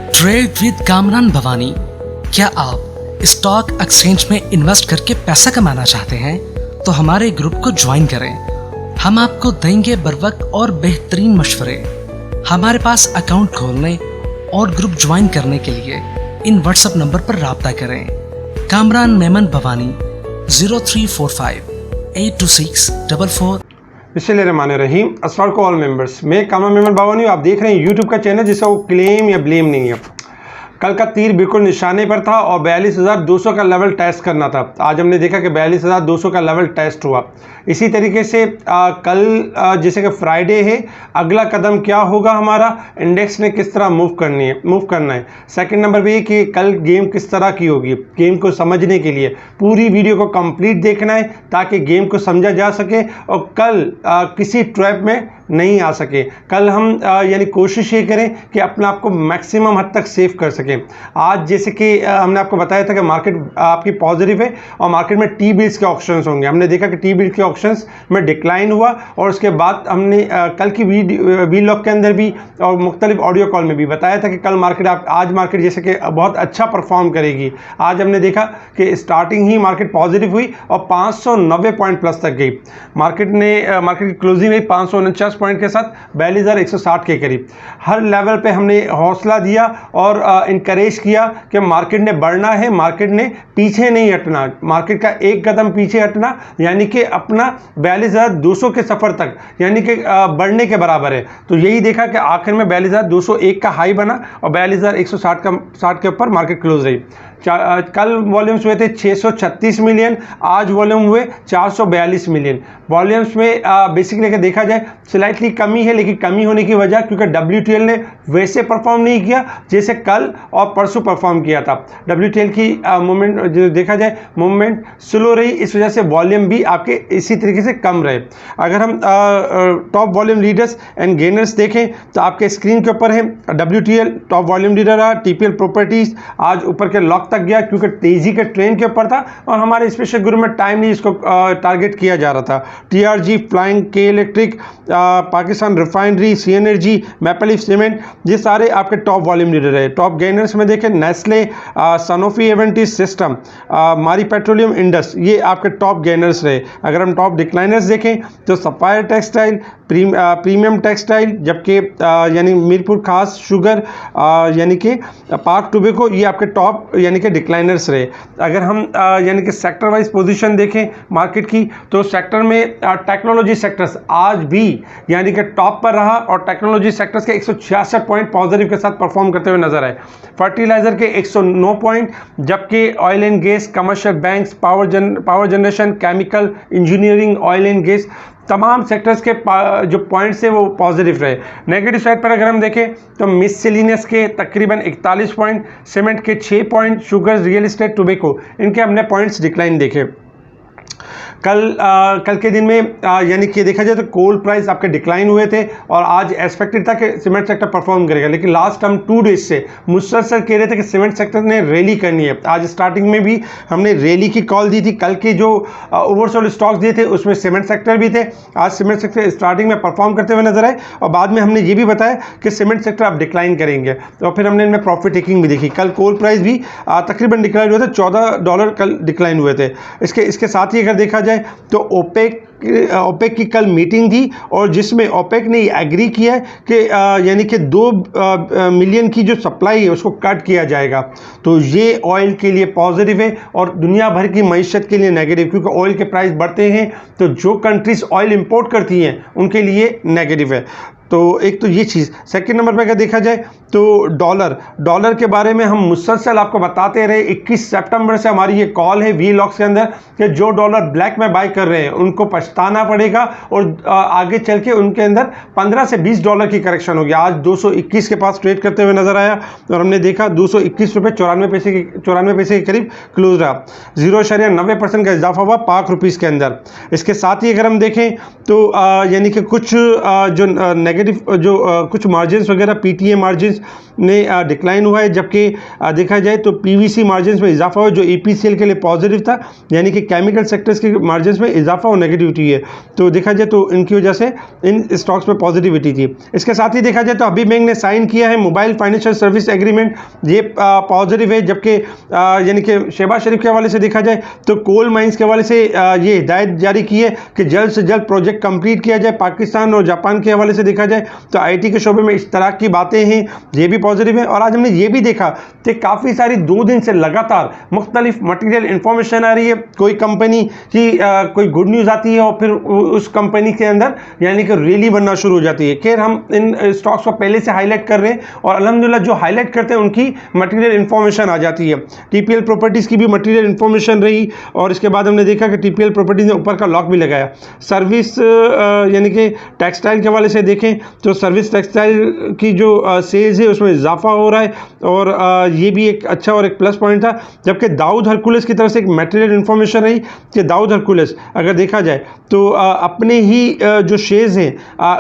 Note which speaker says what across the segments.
Speaker 1: Trade with Kamran Bhavani. क्या आप stock exchange में इन्वेस्ट करके पैसा कमाना चाहते हैं तो हमारे ग्रुप को ज्वाइन करें। हम आपको देंगे बर वक्त और बेहतरीन मशवरे। हमारे पास अकाउंट खोलने और ग्रुप ज्वाइन करने के लिए इन व्हाट्सएप नंबर पर राब्ता करें। कामरान मेमन भवानी 0345826444।
Speaker 2: बिस्मिल्लाहिर्रहमानिर्रहीम। अस्सलाम वालेकुम ऑल मेंबर्स। मैं कामरान मेमन भवानी हूँ। आप देख रहे हैं यूट्यूब का चैनल जिसका वो क्लेम या ब्लेम नहीं है। कल का तीर बिल्कुल निशाने पर था और 42,200 का लेवल टेस्ट करना था। आज हमने देखा कि 42,200 का लेवल टेस्ट हुआ। इसी तरीके से कल जैसे कि फ्राइडे है, अगला कदम क्या होगा हमारा, इंडेक्स ने किस तरह मूव करना है। सेकंड नंबर पे कि कल गेम किस तरह की होगी। गेम को समझने के लिए पूरी वीडियो को कंप्लीट देखना है ताकि गेम को समझा जा सके और कल किसी ट्रैप में नहीं आ सके। कल हम यानी कोशिश ये करें कि अपने आप को मैक्सिमम हद तक सेव कर सकें। आज जैसे कि हमने आपको बताया था कि मार्केट आपकी पॉजिटिव है और मार्केट में टी बिल्स के ऑप्शंस होंगे। हमने देखा कि टी बिल्स के ऑप्शंस में डिक्लाइन हुआ और उसके बाद हमने कल की वीलॉग के अंदर भी और मुख्तलिफ ऑडियो कॉल में भी बताया था कि कल मार्केट आज मार्केट जैसे कि बहुत अच्छा परफॉर्म करेगी। आज हमने देखा कि स्टार्टिंग ही मार्केट पॉजिटिव हुई और 590 पॉइंट प्लस तक गई। मार्केट की क्लोजिंग हुई 549 पॉइंट के साथ 42,160 के करीब। हर लेवल पे हमने हौसला दिया और इनकरेज किया कि मार्केट ने बढ़ना है, मार्केट ने पीछे नहीं हटना। मार्केट का एक कदम पीछे हटना यानी कि अपना 42,200 के सफ़र तक यानी कि बढ़ने के बराबर है। तो यही देखा कि आखिर में 42,201 का हाई बना और 42,160 के ऊपर मार्केट क्लोज रही। कल वॉल्यूम्स हुए थे 636 मिलियन, आज वॉल्यूम हुए 442 मिलियन। वॉल्यूम्स में बेसिकली अगर देखा जाए स्लाइटली कमी है, लेकिन कमी होने की वजह क्योंकि WTL ने वैसे परफॉर्म नहीं किया जैसे कल और परसों परफॉर्म किया था। WTL की मूवमेंट जो देखा जाए मूवमेंट स्लो रही, इस वजह से वॉल्यूम भी आपके इसी तरीके से कम रहे। अगर हम top volume leaders and gainers देखें तो आपके स्क्रीन के ऊपर है WTL टॉप वॉल्यूम लीडर रहा। TPL प्रॉपर्टीज आज ऊपर के लॉक तक गया क्योंकि तेजी के ट्रेंड के ऊपर था और हमारे स्पेशल ग्रुप में टाइम नहीं इसको टारगेट किया जा रहा था। TRG, फ्लाइंग, के इलेक्ट्रिक, पाकिस्तान रिफाइनरी, सी एनर्जी, मैपल लीफ सीमेंट, ये सारे आपके टॉप वॉल्यूम लीडर है। टॉप गेनर्स में देखें नेस्ले, सनोफी एवेंटिस सिस्टम, मारी पेट्रोलियम इंडस, ये आपके टॉप गेनर्स रहे। अगर हम टॉप डिक्लाइनर्स देखें तो सफायर टेक्सटाइल, प्रीमियम टेक्सटाइल, जबकि यानी मीरपुर खास शुगर यानी कि पाक टोबैको, ये आपके टॉप यानी कि डिक्लाइनर्स रहे। अगर हम यानी कि सेक्टर वाइज पोजीशन देखें मार्केट की तो सेक्टर में टेक्नोलॉजी सेक्टर्स आज भी यानी कि टॉप पर रहा और टेक्नोलॉजी सेक्टर्स के 166 पॉइंट पॉजिटिव के साथ परफॉर्म करते हुए नजर आए। फर्टिलाइजर के 109 पॉइंट, जबकि oil and gas, commercial banks, power generation, chemical, engineering, oil and gas, तमाम सेक्टर्स के जो पॉइंट्स है वो पॉजिटिव रहे। नेगेटिव साइड पर अगर हम देखें तो मिससेलेनियस के तकरीबन 41 पॉइंट, सीमेंट के 6 point, sugar, real estate, tobacco, इनके हमने पॉइंट्स डिक्लाइन देखे। कल के दिन में यानी कि देखा जाए तो कोल प्राइस आपके डिक्लाइन हुए थे और आज एक्सपेक्टेड था कि सीमेंट सेक्टर परफॉर्म करेगा, लेकिन लास्ट हम 2 डेज से मुसलसल कह रहे थे कि सीमेंट सेक्टर ने रैली करनी है। आज स्टार्टिंग में भी हमने रैली की कॉल दी थी। कल के जो ओवरसोल्ड स्टॉक्स दिए थे उसमें सीमेंट सेक्टर भी थे। आज सीमेंट सेक्टर स्टार्टिंग में परफॉर्म करते हुए नजर आए और बाद में हमने ये भी बताया कि सीमेंट सेक्टर आप डिक्लाइन करेंगे और फिर हमने इनमें प्रॉफिट टेकिंग भी देखी। कल कोल प्राइस भी तकरीबन डिक्लाइन हुए थे, $14 कल डिक्लाइन हुए थे। इसके साथ ही अगर देखा जाए तो ओपेक की कल मीटिंग थी और जिसमें ओपेक ने एग्री किया है कि यानी कि 2 मिलियन की जो सप्लाई है उसको कट किया जाएगा। तो ये ऑयल के लिए पॉजिटिव है और दुनिया भर की मईशत के लिए नेगेटिव, क्योंकि ऑयल के प्राइस बढ़ते हैं तो जो कंट्रीज ऑयल इंपोर्ट करती हैं उनके लिए नेगेटिव है। तो एक तो ये चीज़। सेकंड नंबर पे अगर देखा जाए तो डॉलर के बारे में हम मुसलसल आपको बताते रहे। 21 सितंबर से हमारी ये कॉल है वीलॉग्स के अंदर कि जो डॉलर ब्लैक में बाय कर रहे हैं उनको पछताना पड़ेगा और आगे चल के उनके अंदर $15 से $20 की करेक्शन होगी। आज 221 के पास ट्रेड करते हुए नजर आया और हमने देखा 221 रुपये 94 पैसे के करीब क्लोज रहा। 0.90% का इजाफा हुआ पाक रुपीज़ के अंदर। इसके साथ ही अगर हम देखें तो यानी कि कुछ जो नेगेटिव जो कुछ मार्जिन्स वगैरह पीटीए मार्जिन्स में डिक्लाइन हुआ है, जबकि देखा जाए तो पीवीसी मार्जिन्स में इजाफा हुआ जो ईपीसीएल के लिए पॉजिटिव था, यानी कि केमिकल सेक्टर्स के मार्जिन्स में इजाफा और नेगेटिविटी है। तो देखा जाए तो इनकी वजह से इन स्टॉक्स में पॉजिटिविटी थी। इसके साथ ही देखा जाए तो अभी बैंक ने साइन किया है मोबाइल फाइनेंशियल सर्विस एग्रीमेंट, ये पॉजिटिव है। जबकि यानी कि शहबाज शरीफ के हवाले से देखा जाए तो कोल माइंस के हवाले से ये हिदायत जारी की है कि जल्द से जल्द प्रोजेक्ट कंप्लीट किया जाए। पाकिस्तान और जापान के हवाले से देखा जाए तो आईटी के शोबे में इश्तराक की बातें हैं, ये भी पॉजिटिव है। और आज हमने ये भी देखा कि काफ़ी सारी 2 दिन से लगातार मुख्तलिफ मटीरियल इंफॉर्मेशन आ रही है, कोई कंपनी की कोई गुड न्यूज़ आती है और फिर उस कंपनी के अंदर यानी कि रैली बनना शुरू हो जाती है। खैर हम इन स्टॉक्स को पहले से हाईलाइट कर रहे हैं और अल्हम्दुलिल्लाह जो हाईलाइट करते हैं उनकी मटीरियल इंफॉर्मेशन आ जाती है। टीपीएल प्रॉपर्टीज़ की भी मटीरियल इंफॉर्मेशन रही और इसके बाद हमने देखा कि टीपीएल प्रॉपर्टीज़ ने ऊपर का लॉक भी लगाया। सर्विस यानी कि टेक्सटाइल के हवाले से देखें तो सर्विस टेक्सटाइल की जो सेल्स है उसमें इजाफा हो रहा है और ये भी एक अच्छा और एक प्लस पॉइंट था। जबकि दाऊद हरकुलस की तरफ से एक मटेरियल इन्फॉर्मेशन रही कि दाऊद हरकुलस अगर देखा जाए तो अपने ही जो शेयर्स हैं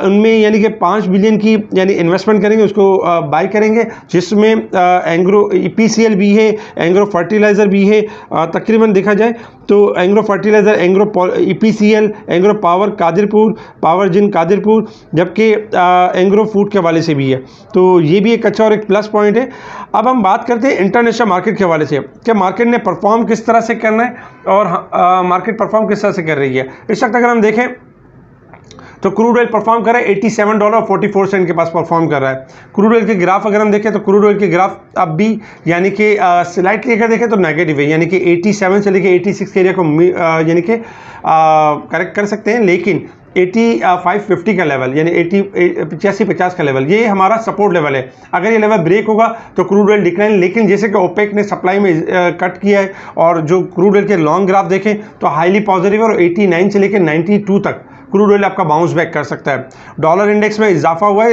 Speaker 2: उनमें यानी कि 5 बिलियन की यानी इन्वेस्टमेंट करेंगे, उसको बाय करेंगे, जिसमें एंग्रो ईपीसीएल भी है, एंग्रो फर्टिलाइज़र भी है। तकरीबन देखा जाए तो Engro fertiliser, Engro EPCL, Engro power Qadirpur, power gen Qadirpur, जबकि एंग्रो फूड के हवाले से भी है। तो ये भी एक अच्छा और एक प्लस पॉइंट है। अब हम बात करते हैं इंटरनेशनल मार्केट के हवाले से कि मार्केट ने परफॉर्म किस तरह से करना है और मार्केट परफॉर्म किस तरह से कर रही है। इस वक्त अगर हम देखें तो क्रूड ऑयल परफॉर्म कर रहा है $87.44 के पास परफॉर्म कर रहा है। क्रूड ऑयल के ग्राफ अगर हम देखें तो क्रूड ऑयल के ग्राफ अब भी यानी कि स्लाइटली अगर देखें तो नेगेटिव है, यानी कि 87 से लेके 86 के एरिया को यानी कि करेक्ट कर सकते हैं, लेकिन 8550 का लेवल यानी 85-50 का लेवल ये हमारा सपोर्ट लेवल है। अगर ये लेवल ब्रेक होगा तो क्रूड ऑयल डिक्लाइन, लेकिन जैसे कि ओपेक ने सप्लाई में कट किया है और जो क्रूड ऑयल के लॉन्ग ग्राफ देखें तो हाईली पॉजिटिव है और 89 से लेकर 92 तक क्रूड ऑयल आपका बाउंस बैक कर सकता है। डॉलर इंडेक्स में इजाफा हुआ है,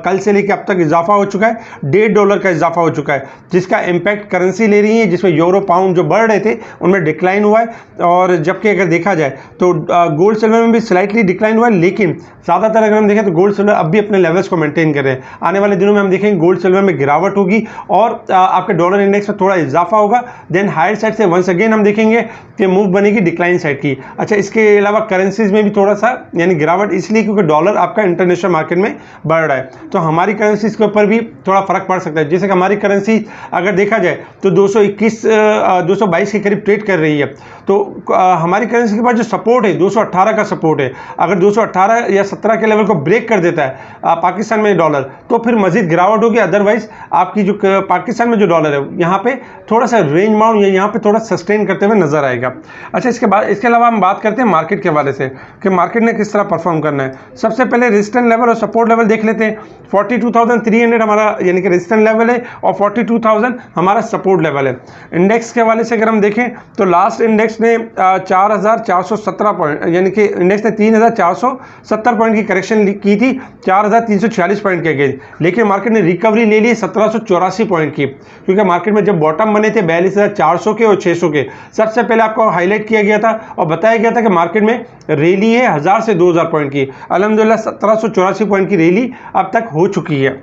Speaker 2: कल से लेकर अब तक इजाफा हो चुका है, $1.5 का इजाफा हो चुका है, जिसका इम्पैक्ट करेंसी ले रही है, जिसमें यूरो पाउंड जो बढ़ रहे थे उनमें डिक्लाइन हुआ है। और जबकि अगर देखा जाए तो गोल्ड सिल्वर में भी स्लाइटली डिक्लाइन हुआ है, लेकिन ज़्यादातर अगर हम देखें तो गोल्ड सिल्वर अब भी अपने लेवल्स को मेंटेन कर रहे हैं। आने वाले दिनों में हम देखेंगे गोल्ड सिल्वर में गिरावट होगी और आपके डॉलर इंडेक्स में थोड़ा इजाफा होगा। देन हायर साइड से वंस अगेन हम देखेंगे कि मूव बनेगी डिक्लाइन साइड की। अच्छा, इसके अलावा करेंसीज में भी थोड़ा सा यानी गिरावट इसलिए क्योंकि डॉलर आपका इंटरनेशनल मार्केट में बढ़ रहा है, तो हमारी करेंसीज के ऊपर भी थोड़ा फर्क पड़ सकता है। जैसे कि हमारी करेंसी अगर देखा जाए तो 222 के करीब ट्रेड कर रही है, तो हमारी करेंसी के पास जो सपोर्ट है 218 का सपोर्ट है। अगर 218 या 17 के लेवल को ब्रेक कर देता है पाकिस्तान में डॉलर तो फिर मजीद गिरावट होगी। अदरवाइज आपकी जो पाकिस्तान में जो डॉलर है यहाँ पे थोड़ा सा रेंज माउंट यहाँ पे थोड़ा सस्टेन करते हुए नजर आएगा। अच्छा, इसके अलावा हम बात करते हैं मार्केट के हवाले से कि मार्केट ने किस तरह परफॉर्म करना है। सबसे पहले रेजिस्टेंस लेवल और सपोर्ट लेवल देख लेते हैं। 42,300 हमारा यानी कि रेजिस्टेंस लेवल है और 42,000 हमारा सपोर्ट लेवल है। इंडेक्स के हवाले से अगर हम देखें तो लास्ट इंडेक्स ने 4,417 पॉइंट यानी कि इंडेक्स ने 3,470 पॉइंट की करेक्शन की थी 4,346 पॉइंट के अगेंस्ट, लेकिन मार्केट ने रिकवरी ले ली 1,784 पॉइंट की, क्योंकि मार्केट में जब बॉटम बने थे 42,400 के और 600 के, सबसे पहले आपको हाईलाइट किया गया था और बताया गया था कि मार्केट में रैली है 1000 से 2000 पॉइंट की। अल्हम्दुलिल्लाह 1784 पॉइंट की रैली अब तक हो चुकी है।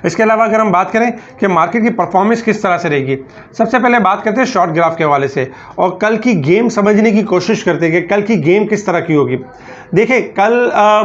Speaker 2: इसके अलावा अगर हम बात करें कि मार्केट की परफॉर्मेंस किस तरह से रहेगी, सबसे पहले बात करते हैं शॉर्ट ग्राफ के हवाले से और कल की गेम समझने की कोशिश करते हैं कि कल की गेम किस तरह की होगी। देखिए, कल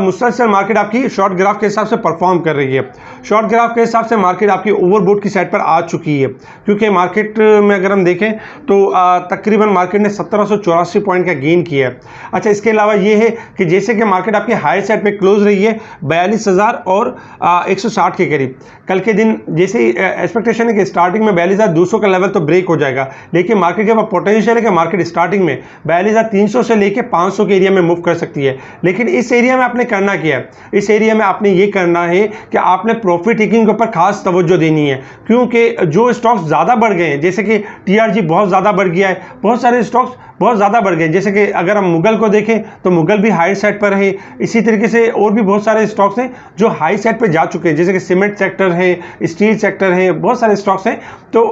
Speaker 2: मुसलसल मार्केट आपकी शॉर्ट ग्राफ के हिसाब से परफॉर्म कर रही है। शॉर्ट ग्राफ के हिसाब से मार्केट आपकी ओवरबोट की साइड पर आ चुकी है, क्योंकि मार्केट में अगर हम देखें तो तकरीबन मार्केट ने 1784 पॉइंट का गेन किया है। अच्छा, इसके अलावा ये है कि जैसे कि मार्केट आपकी हायर साइड पे क्लोज रही है 42,000 और 160 के करीब। कल के दिन जैसे एक्सपेक्टेशन है कि स्टार्टिंग में 42,200 का लेवल तो ब्रेक हो जाएगा, लेकिन मार्केट के पास पोटेंशियल है कि मार्केट स्टार्टिंग में 42,300 से लेकर 500 के एरिया में मूव कर सकती है। लेकिन इस एरिया में आपने करना क्या है, इस एरिया में आपने ये करना है कि आपने प्रॉफिट टेकिंग के ऊपर खास तवज्जो देनी है, क्योंकि जो स्टॉक्स ज़्यादा बढ़ गए हैं, जैसे कि TRG बहुत ज़्यादा बढ़ गया है, बहुत सारे स्टॉक्स बहुत ज़्यादा बढ़ गए। जैसे कि अगर हम मुगल को देखें तो मुगल भी हाई साइड पर है। इसी तरीके से और भी बहुत सारे स्टॉक्स हैं जो हाई साइड पर जा चुके हैं, जैसे कि सीमेंट सेक्टर है, स्टील सेक्टर है, बहुत सारे स्टॉक्स हैं। तो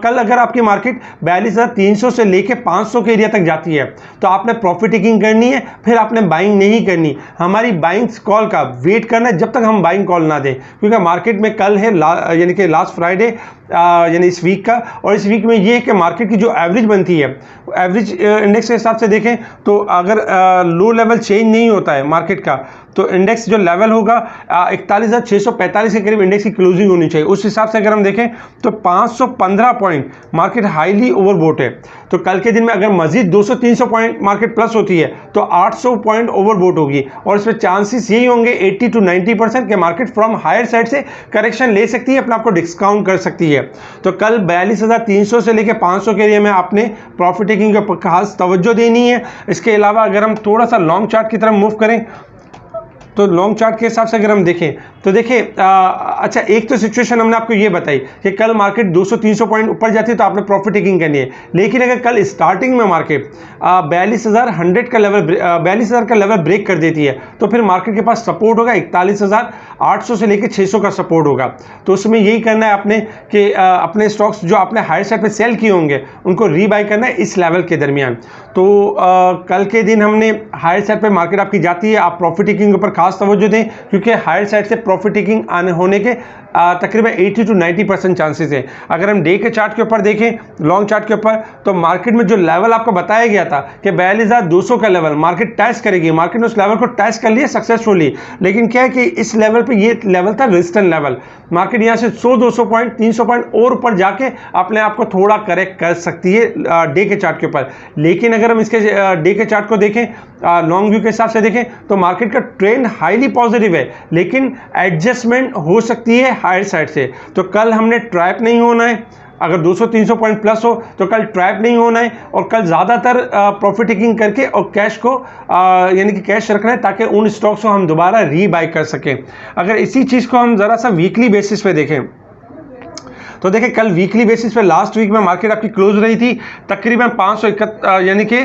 Speaker 2: कल अगर आपकी मार्केट 42,300 से लेके 500 के एरिया तक जाती है तो आपने प्रॉफिट टेकिंग करनी है, फिर आपने बाइंग नहीं करनी। हमारी बाइंग कॉल का वेट करना है जब तक हम बाइंग कॉल ना दें, क्योंकि मार्केट में कल है यानी कि लास्ट फ्राइडे यानी इस वीक का, और इस वीक में ये है कि मार्केट की जो एवरेज बनती है, एवरेज इंडेक्स के हिसाब से देखें तो अगर लो लेवल चेंज नहीं होता है मार्केट का तो इंडेक्स जो लेवल होगा 41,645 के करीब इंडेक्स की क्लोजिंग होनी चाहिए। उस हिसाब से अगर हम देखें तो 515 पॉइंट मार्केट हाईली ओवरबोट है। तो कल के दिन में अगर मजीद 200-300 पॉइंट मार्केट प्लस होती है तो 800 पॉइंट ओवरबोट होगी, और इसमें चांसेस यही होंगे 80 to 90% के मार्केट फ्रॉम हायर साइड से करेक्शन ले सकती है, अपने आप को डिस्काउंट कर सकती है। तो कल 42,300 से लेकर 500 के एरिया में आपने प्रॉफिट टेकिंग के खास तवज्जो देनी है। इसके अलावा अगर हम थोड़ा सा लॉन्ग चार्ट की तरफ मूव करें तो लॉन्ग चार्ट के हिसाब से अगर हम देखें तो देखिए अच्छा, एक तो सिचुएशन हमने आपको ये बताई कि कल मार्केट 200-300 पॉइंट ऊपर जाती है तो आपने प्रॉफिट टेकिंग करनी है। लेकिन अगर कल स्टार्टिंग में मार्केट 42,100 का लेवल 42,000 का लेवल ब्रेक कर देती है तो फिर मार्केट के पास सपोर्ट होगा 41,800 से लेकर 600 का सपोर्ट होगा। तो उसमें यही करना है आपने कि अपने स्टॉक्स जो आपने हायर साइड पर सेल किए होंगे उनको रीबाई करना है इस लेवल के दरमियान। तो कल के दिन हमने हायर साइड पर मार्केट आपकी जाती है, आप प्रॉफिट टेकिंग के ऊपर खास तवज्जो दें, क्योंकि हायर साइड से प्रॉफिट टेकिंग आने होने के तकरीबन 80 to 90% चांसेस है। अगर हम डे के चार्ट के ऊपर देखें, लॉन्ग चार्ट के ऊपर, तो मार्केट में जो लेवल आपको बताया गया था कि 42,200 का लेवल मार्केट टेस्ट करेगी, मार्केट ने उस लेवल को टेस्ट कर लिया सक्सेसफुली। लेकिन क्या है कि इस लेवल पे ये लेवल था रेजिस्टेंस लेवल, मार्केट यहाँ से 100-200 पॉइंट 300 पॉइंट और ऊपर जाके अपने आप को थोड़ा करेक्ट कर सकती है डे के चार्ट के ऊपर। लेकिन अगर हम इसके डे के चार्ट को देखें, लॉन्ग व्यू के हिसाब से देखें तो मार्केट का ट्रेंड हाईली पॉजिटिव है, लेकिन एडजस्टमेंट हो सकती है हायर साइड से। तो कल हमने ट्रैप नहीं होना है, अगर 200-300 पॉइंट प्लस हो तो कल ट्रैप नहीं होना है, और कल ज़्यादातर प्रॉफिट टेकिंग करके और कैश को यानी कि कैश रखना है ताकि उन स्टॉक्स को हम दोबारा रीबाई कर सकें। अगर इसी चीज़ को हम ज़रा सा वीकली बेसिस पे देखें तो देखिए कल वीकली बेसिस पे लास्ट वीक में मार्केट आपकी क्लोज रही थी तकरीबन 500 यानी कि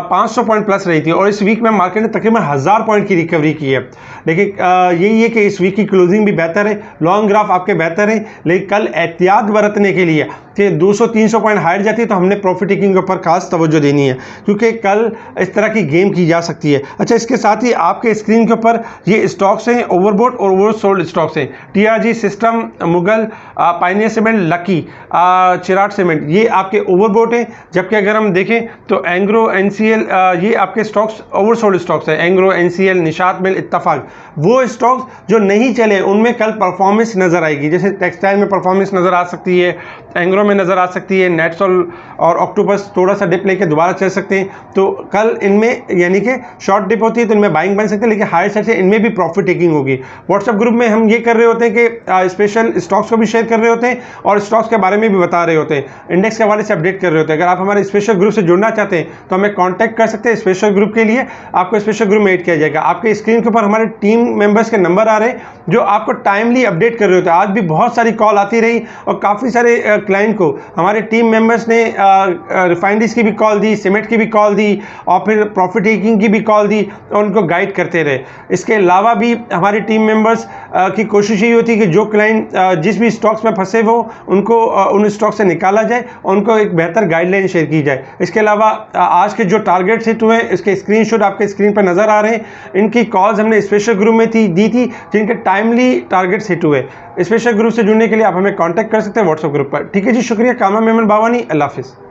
Speaker 2: 500 पॉइंट प्लस रही थी, और इस वीक में मार्केट ने तकरीबन 1000 पॉइंट की रिकवरी की है। लेकिन यही है कि इस वीक की क्लोजिंग भी बेहतर है, लॉन्ग ग्राफ आपके बेहतर है, लेकिन कल एहतियात बरतने के लिए कि 200-300 पॉइंट हायर जाती है तो हमने प्रॉफिट टेकिंग के ऊपर खास तवज्जो देनी है, क्योंकि कल इस तरह की गेम की जा सकती है। अच्छा, इसके साथ ही आपके स्क्रीन के ऊपर ये स्टॉक्स हैं, ओवरबोट और ओवरसोल्ड स्टॉक्स हैं, TRG system, Mughal, Pioneer cement, Lucky, Chirag cement, ये आपके ओवरबोट हैं। जबकि अगर हम देखें तो एंग्रो, NCL, ये आपके स्टॉक्स ओवरसोल्ड स्टॉक्स हैं। एंग्रो, NCL, निशात मिल, इत्तफाक, वो स्टॉक्स जो नहीं चले उनमें कल परफॉर्मेंस नज़र आएगी। जैसे टेक्सटाइल में परफॉर्मेंस नज़र आ सकती है, एंग्रो में नज़र आ सकती है, नेटसोल और ऑक्टोपस थोड़ा सा डिप लेके दोबारा चल सकते हैं। तो कल इनमें यानी कि शॉर्ट डिप होती है तो इनमें बाइंग बन सकती है, लेकिन हायर साइड से इनमें भी प्रॉफिट टेकिंग होगी। व्हाट्सएप ग्रुप में हम ये कर रहे होते हैं कि स्पेशल स्टॉक्स को भी शेयर कर रहे होते हैं और स्टॉक्स के बारे में भी बता रहे होते हैं, इंडेक्स के हवाले से अपडेट कर रहे होते हैं। अगर आप हमारे स्पेशल ग्रुप से जुड़ना चाहते हैं तो हमें कॉन्टैक्ट कर सकते हैं। स्पेशल ग्रुप के लिए आपको स्पेशल ग्रुप में ऐड किया जाएगा। आपके स्क्रीन के ऊपर हमारे टीम मेंबर्स के नंबर आ रहे हैं जो आपको टाइमली अपडेट कर रहे होते हैं। आज भी बहुत सारी कॉल आती रही और काफ़ी सारे क्लाइंट को हमारे टीम मेंबर्स ने रिफाइनरीज की भी कॉल दी, सीमेंट की भी कॉल दी और फिर प्रॉफिट टेकिंग की भी कॉल दी और उनको गाइड करते रहे। इसके अलावा भी हमारी टीम मेंबर्स की कोशिश यही होती है कि जो क्लाइंट जिस भी स्टॉक्स में फंसे हो उनको उन स्टॉक से निकाला जाए और उनको एक बेहतर गाइडलाइन शेयर की जाए। इसके अलावा आज के जो टारगेट्स हिट हुए हैं इसके स्क्रीनशॉट आपके स्क्रीन पर नज़र आ रहे हैं। इनकी कॉल्स हमने स्पेशल ग्रुप में दी थी जिनके टाइमली टारगेट्स हिट हुए। स्पेशल ग्रुप से जुड़ने के लिए आप हमें कॉन्टैक्ट कर सकते हैं व्हाट्सएप ग्रुप पर। ठीक है जी, शुक्रिया। कामा मेमन बावानी, अल्लाह हाफिज़।